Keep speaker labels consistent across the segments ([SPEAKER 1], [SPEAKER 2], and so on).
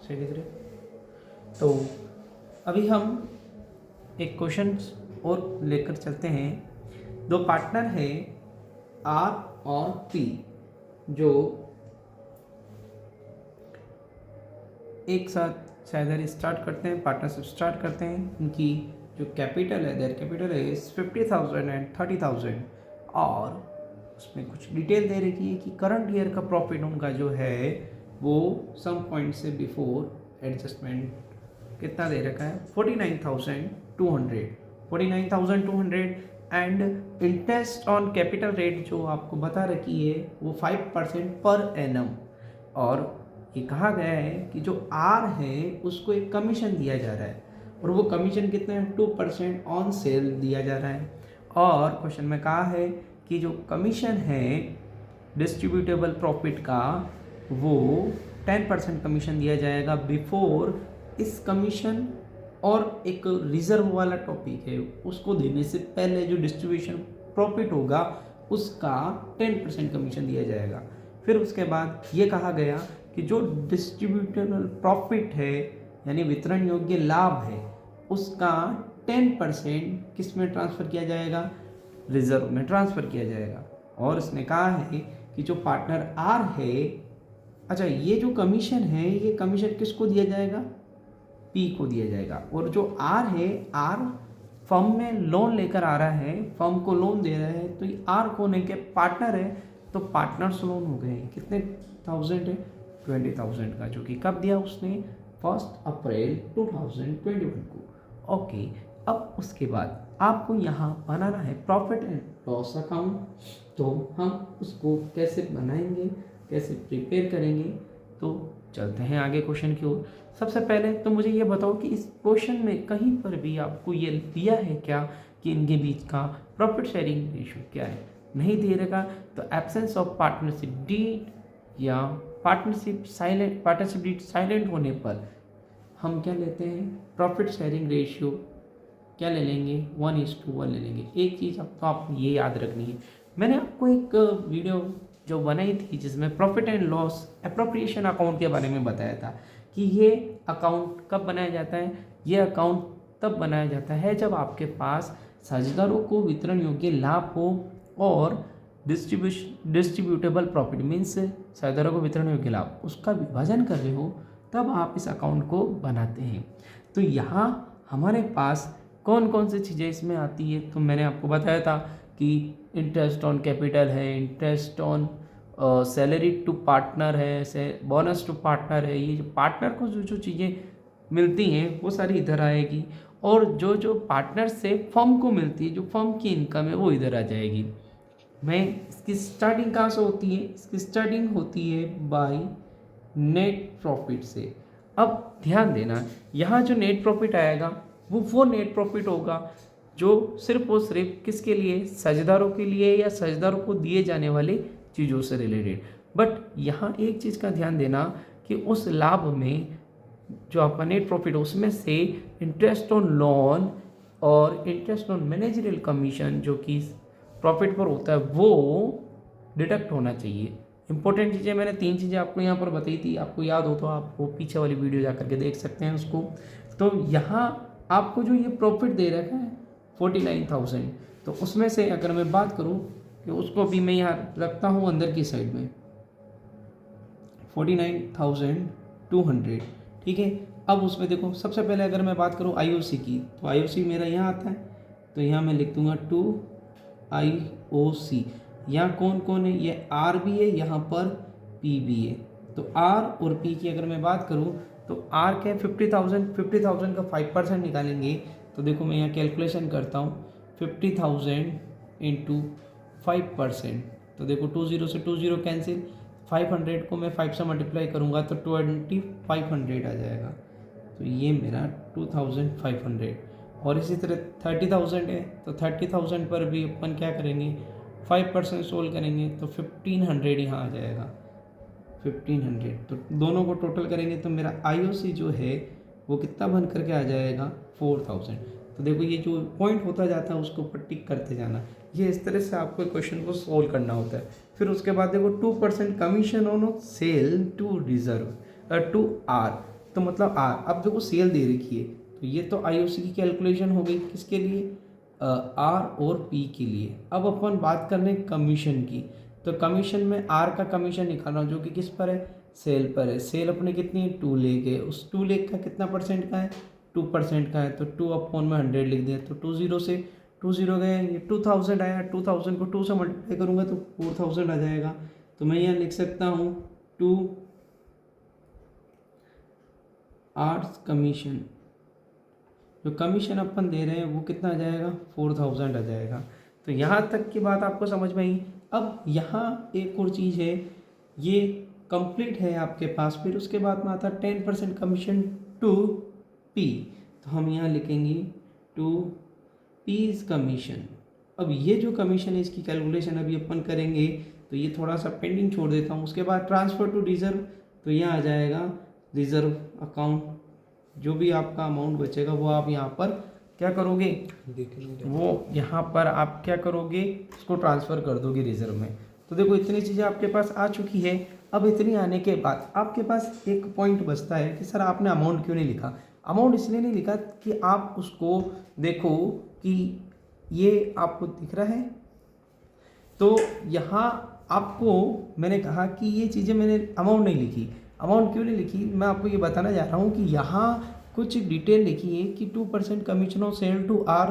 [SPEAKER 1] सही दिख रहे। तो अभी हम एक क्वेश्चन और लेकर चलते हैं। दो पार्टनर है आर और पी जो एक साथ शायद स्टार्ट करते हैं, पार्टनरशिप स्टार्ट करते हैं। उनकी जो कैपिटल है, देयर कैपिटल है 50,000 एंड 30,000 और उसमें कुछ डिटेल दे रखी है कि करंट ईयर का प्रॉफिट उनका जो है वो सम पॉइंट से बिफोर एडजस्टमेंट कितना दे रखा है 49,200 and interest on capital rate जो आपको बता रखी है वो 5% पर एनम। और ये कहा गया है कि जो आर है उसको एक कमीशन दिया जा रहा है और वो कमीशन कितना है 2% ऑन सेल दिया जा रहा है। और क्वेश्चन में कहा है कि जो कमीशन है डिस्ट्रीब्यूटेबल प्रॉफिट का वो 10% कमीशन दिया जाएगा बिफोर इस कमीशन और एक रिजर्व वाला टॉपिक है उसको देने से पहले जो डिस्ट्रीब्यूशन प्रॉफिट होगा उसका 10% कमीशन दिया जाएगा। फिर उसके बाद ये कहा गया कि जो डिस्ट्रीब्यूटेबल प्रॉफिट है यानी वितरण योग्य लाभ है उसका 10% किस में ट्रांसफ़र किया जाएगा, रिजर्व में ट्रांसफ़र किया जाएगा। और इसने कहा है कि जो पार्टनर आर है, अच्छा ये जो कमीशन है ये कमीशन किसको दिया जाएगा, पी को दिया जाएगा। और जो आर है, आर फर्म में लोन लेकर आ रहा है, फर्म को लोन दे रहा है, तो ये आर कौन है कि पार्टनर है, तो पार्टनर्स लोन हो गए। कितने थाउजेंड है 20,000 का, जो कि कब दिया उसने 1 अप्रैल 2021 को। ओके, अब उसके बाद आपको यहाँ बनाना है प्रॉफिट एंड लॉस अकाउंट। तो हम उसको कैसे बनाएंगे, कैसे प्रिपेयर करेंगे, तो चलते हैं आगे क्वेश्चन की ओर। सबसे पहले तो मुझे ये बताओ कि इस क्वेश्चन में कहीं पर भी आपको ये दिया है क्या कि इनके बीच का प्रॉफिट शेयरिंग रेशियो क्या है, नहीं दे रखा। तो एब्सेंस ऑफ पार्टनरशिप डीड या पार्टनरशिप डीड साइलेंट होने पर हम क्या लेते हैं, प्रॉफिट शेयरिंग रेशियो क्या ले लेंगे, 1:1 ले लेंगे। एक चीज़ आपको आप ये याद रखनी है, मैंने आपको एक वीडियो जो बनाई थी जिसमें profit and loss appropriation account के बारे में बताया था कि ये अकाउंट कब बनाया जाता है। ये अकाउंट तब बनाया जाता है जब आपके पास साझेदारों को वितरण योग्य लाभ हो और डिस्ट्रीब्यूटेबल प्रॉफिट मीन्स साझेदारों को वितरण योग्य लाभ उसका विभाजन कर रहे हो, तब आप इस अकाउंट को बनाते हैं। तो यहाँ हमारे पास कौन कौन सी चीज़ें इसमें आती है, तो मैंने आपको बताया था कि इंटरेस्ट ऑन कैपिटल है, interest on salary to partner है, बोनस टू पार्टनर है। ये जो पार्टनर को जो जो चीज़ें मिलती हैं वो सारी इधर आएगी और जो जो पार्टनर से फर्म को मिलती है, जो फर्म की इनकम है वो इधर आ जाएगी। मैं इसकी स्टार्टिंग कहाँ से होती है, इसकी स्टार्टिंग होती है बाय नेट प्रॉफिट से। अब ध्यान देना, यहाँ जो नेट प्रॉफिट आएगा वो नेट प्रॉफिट होगा जो सिर्फ और सिर्फ किसके लिए, साझेदारों के लिए या साझेदारों को दिए जाने वाली चीज़ों से रिलेटेड। बट यहाँ एक चीज़ का ध्यान देना कि उस लाभ में जो आपका नेट प्रॉफिट उसमें से इंटरेस्ट ऑन लोन और इंटरेस्ट ऑन मैनेजरियल कमीशन जो कि प्रॉफिट पर होता है वो डिडक्ट होना चाहिए। इंपॉर्टेंट चीज़ें मैंने 3 चीज़ें आपको यहाँ पर बताई थी, आपको याद हो तो आपको पीछे वाली वीडियो जा करके देख सकते हैं उसको। तो यहाँ आपको जो ये प्रॉफिट दे रखा है 49,000, तो उसमें से अगर मैं बात करूँ कि उसको भी मैं यहाँ रखता हूँ अंदर की साइड में 49,200, ठीक है। अब उसमें देखो सबसे पहले अगर मैं बात करूँ IOC की, तो IOC मेरा यहाँ आता है, तो यहाँ मैं लिख दूँगा 2 IOC। यहाँ कौन कौन है, ये R भी है, यहाँ पर P भी है। तो R और P की अगर मैं बात करूँ तो R के 50,000 का 5% निकालेंगे। तो देखो मैं यहाँ कैलकुलेशन करता हूँ 50,000 इंटू 5%, तो देखो 20 से 20 कैंसिल, 500 को मैं 5 से मल्टीप्लाई करूँगा तो 2500 आ जाएगा। तो ये मेरा 2500। और इसी तरह 30,000 है, तो 30,000 पर भी अपन क्या करेंगे 5% सोल्व करेंगे तो 1500 यहाँ आ जाएगा 1500। तो दोनों को टोटल करेंगे तो मेरा IOC जो है वो कितना बन करके आ जाएगा 4000। तो देखो ये जो पॉइंट होता जाता है उसको ऊपर टिक करते जाना, ये इस तरह से आपको क्वेश्चन को सोल्व करना होता है। फिर उसके बाद देखो 2% commission on sale to reserve to R, तो मतलब आर, अब देखो सेल दे रखी है तो ये तो आईओसी की कैलकुलेशन हो गई, किसके लिए, आर और पी के लिए। अब अपन बात कर रहे हैं कमीशन की, तो कमीशन में आर का कमीशन निकालना जो कि किस पर है, सेल पर है। सेल अपने कितनी है, 2 लाख है, उस 2 लाख का कितना परसेंट का है, 2% का है, तो 2/100 लिख दिया, तो 20 से 20 गए, ये 2000 आया, 2000 को 2 से मल्टीप्लाई करूँगा तो 4000 आ जाएगा। तो मैं यहाँ लिख सकता हूँ 2 आर्स कमीशन, जो कमीशन अपन दे रहे हैं वो कितना आ जाएगा, 4000 आ जाएगा। तो यहाँ तक की बात आपको समझ में आई। अब यहाँ एक और चीज़ है, ये कंप्लीट है आपके पास, फिर उसके बाद में आता है 10% कमीशन टू पी, तो हम यहाँ लिखेंगे टू पीज कमीशन। अब ये जो कमीशन है इसकी कैलकुलेशन अभी अपन करेंगे, तो ये थोड़ा सा पेंडिंग छोड़ देता हूँ। उसके बाद ट्रांसफ़र टू रिजर्व, तो यहाँ आ जाएगा रिजर्व अकाउंट, जो भी आपका अमाउंट बचेगा वो आप यहाँ पर क्या करोगे, वो यहाँ पर आप क्या करोगे, उसको ट्रांसफ़र कर दोगे रिजर्व में। तो देखो इतनी चीज़ें आपके पास आ चुकी है। अब इतनी आने के बाद आपके पास एक पॉइंट बचता है कि सर आपने अमाउंट क्यों नहीं लिखा। अमाउंट इसलिए नहीं लिखा कि आप उसको देखो कि ये आपको दिख रहा है, तो यहाँ आपको मैंने कहा कि ये चीज़ें मैंने अमाउंट नहीं लिखी। अमाउंट क्यों नहीं लिखी, मैं आपको ये बताना जा रहा हूँ कि यहाँ कुछ डिटेल लिखी है कि 2% commission of sale to R,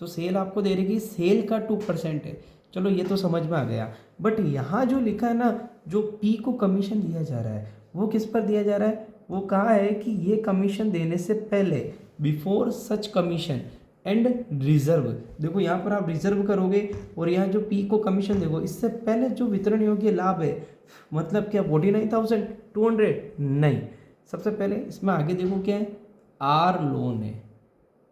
[SPEAKER 1] तो सेल आपको दे रही, सेल का 2% है, चलो ये तो समझ में आ गया। बट यहाँ जो लिखा है ना, जो पी को कमीशन दिया जा रहा है वो किस पर दिया जा रहा है, वो कहा है कि ये कमीशन देने से पहले, before such commission and reserve, देखो यहाँ पर आप रिजर्व करोगे और यहाँ जो पी को कमीशन देखो, इससे पहले जो वितरण योग्य लाभ है, मतलब क्या 49,200 नहीं, सबसे पहले इसमें आगे देखो क्या है, आर लोन है,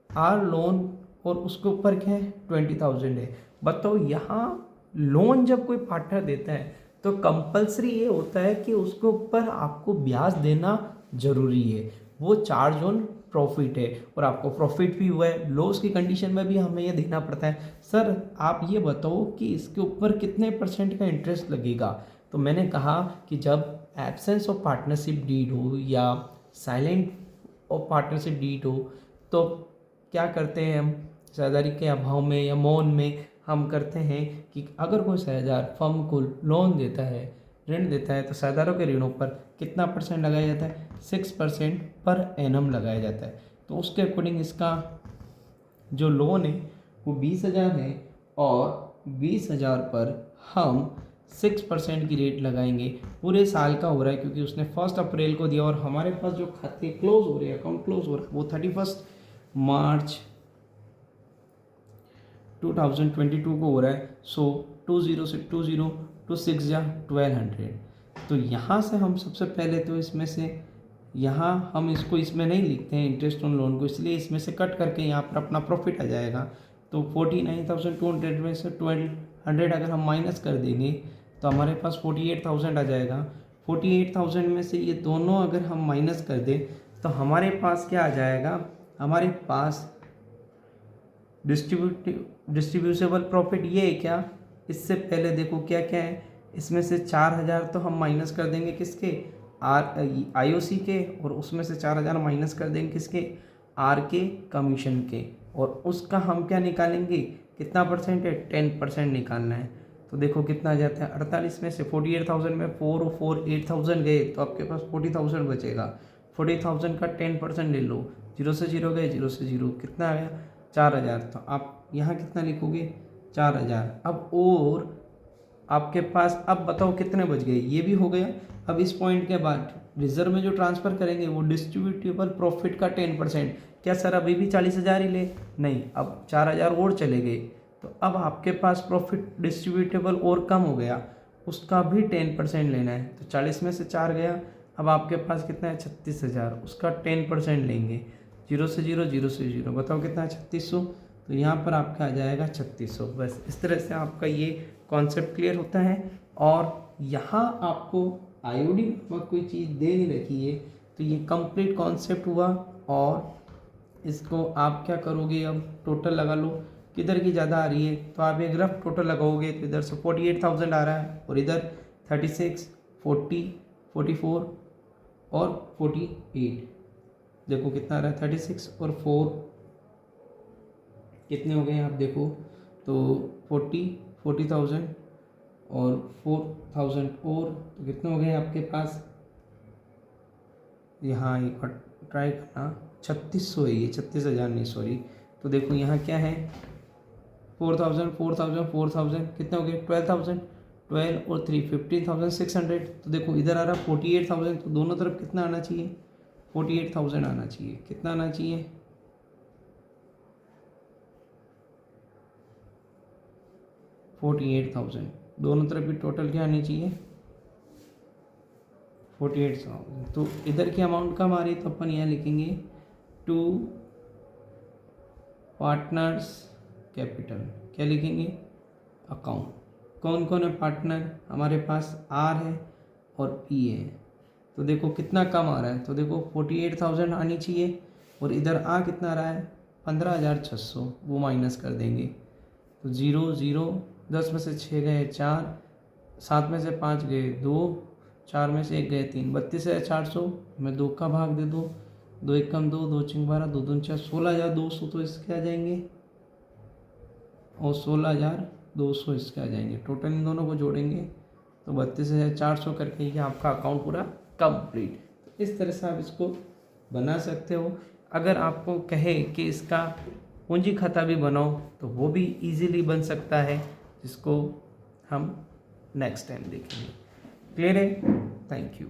[SPEAKER 1] आर लोन, और उसके ऊपर क्या है 20,000 है। बताओ यहाँ लोन जब कोई पार्टनर देता है तो कंपलसरी ये होता है कि उसके ऊपर आपको ब्याज देना जरूरी है, वो चार्ज ऑन प्रॉफिट है, और आपको प्रॉफिट भी हुआ है, लॉस की कंडीशन में भी हमें ये देना पड़ता है। सर आप ये बताओ कि इसके ऊपर कितने % का इंटरेस्ट लगेगा, तो मैंने कहा कि जब एब्सेंस ऑफ पार्टनरशिप डीड हो या साइलेंट ऑफ पार्टनरशिप डीड हो, तो क्या करते हैं हम, साझेदारी के अभाव में या मौन में हम करते हैं कि अगर कोई साझेदार फर्म को लोन देता है, ऋण देता है, तो साझेदारों के ऋणों पर कितना % लगाया जाता है, 6% पर एनम लगाया जाता है। तो उसके अकॉर्डिंग इसका जो लोन है वो 20,000 है, और 20,000 पर हम 6% की रेट लगाएंगे। पूरे साल का हो रहा है क्योंकि उसने 1 अप्रैल को दिया, और हमारे पास जो खाते क्लोज हो रहे हैं, अकाउंट क्लोज हो रहा है, वो 31 मार्च 2022 को हो रहा है। सो 20 से 20 टू 6 जा 1200। तो यहाँ से हम सबसे पहले तो इसमें से, यहाँ हम इसको इसमें नहीं लिखते हैं इंटरेस्ट ऑन लोन को, इसलिए इसमें से कट करके यहाँ पर अपना प्रॉफिट आ जाएगा। तो 49,200 में से 1200 अगर हम माइनस कर देंगे तो हमारे पास 48,000 आ जाएगा। 48,000 में से ये दोनों अगर हम माइनस कर दें तो हमारे पास क्या आ जाएगा, हमारे पास डिस्ट्रीब्यूटेबल प्रॉफिट ये है क्या, इससे पहले देखो क्या क्या है, इसमें से 4,000 तो हम माइनस कर देंगे किसके, आईओसी के, और उसमें से 4,000 माइनस कर देंगे किसके, आर के कमीशन के, और उसका हम क्या निकालेंगे, कितना % है, 10% निकालना है। तो देखो कितना आ जाता है, 48 में से 48,000 में 4 और 4 8,000 गए, तो आपके पास 40,000 बचेगा। 40,000 का 10% ले लो, 0 से 0 गए, 0 से 0 कितना आ गया, 4,000। तो आप यहाँ कितना लिखोगे, 4,000। अब और आपके पास, अब बताओ कितने बच गए, ये भी हो गया। अब इस पॉइंट के बाद रिजर्व में जो ट्रांसफ़र करेंगे वो डिस्ट्रीब्यूटेबल प्रॉफिट का 10%। क्या सर अभी भी 40,000 ही ले, नहीं, अब 4,000 और चले गए, तो अब आपके पास प्रॉफिट डिस्ट्रीब्यूटेबल और कम हो गया, उसका भी 10% लेना है। तो 40 में से 4 गया, अब आपके पास कितना है, 36,000, उसका 10% लेंगे। 0 से 0, 0 से 0, बताओ कितना है, 3600। तो यहाँ पर आपका आ जाएगा 3600। बस इस तरह से आपका ये कॉन्सेप्ट क्लियर होता है। और यहाँ आपको आईओडी नामक कोई चीज़ दे नहीं रखी है, तो ये कंप्लीट कॉन्सेप्ट हुआ। और इसको आप क्या करोगे, अब टोटल लगा लो, किधर की ज़्यादा आ रही है, तो आप एक रफ टोटल लगाओगे तो इधर से 48,000 आ रहा है, और इधर 36, 40, 44 और 48। देखो कितना आ रहा है 36 और 4 कितने हो गए आप देखो तो 40,000 और 4,000 और तो कितने हो गए आपके पास, यहाँ एक बार ट्राई करना 3600 है ये, 36,000 नहीं सॉरी। तो देखो यहाँ क्या है 4,000 4,000 4,000 कितने हो गए 12,000, 12 और 3 15,600। तो देखो इधर आ रहा 48,000, तो दोनों तरफ कितना आना चाहिए 48,000 आना चाहिए। कितना आना चाहिए 48,000, दोनों तरफ की टोटल क्या आनी चाहिए 48,000। तो इधर की अमाउंट कम आ रही है तो अपन यहाँ लिखेंगे टू पार्टनर्स कैपिटल, क्या लिखेंगे अकाउंट। कौन कौन है पार्टनर, हमारे पास आर है और पी है। तो देखो कितना कम आ रहा है, तो देखो 48,000 आनी चाहिए और इधर आ कितना आ रहा है 15,600, वो माइनस कर देंगे। तो 0 0, 10 में से 6 गए 4, 7 में से 5 गए 2, 4 में से 1 गए 3, 32,400 में 2 का भाग दे दो, 2 1 कम 2, 2 6 12, 2 2 4 16,200 तो इसके आ जाएंगे और 16,200 इसके आ जाएंगे। टोटल इन दोनों को जोड़ेंगे तो 32,400 करके ये आपका अकाउंट पूरा कंप्लीट। इस तरह से आप इसको बना सकते हो। अगर आपको कहे कि इसका पूंजी खाता भी बनाओ तो वो भी इजीली बन सकता है, जिसको हम नेक्स्ट टाइम देखेंगे। क्लियर है? Thank you.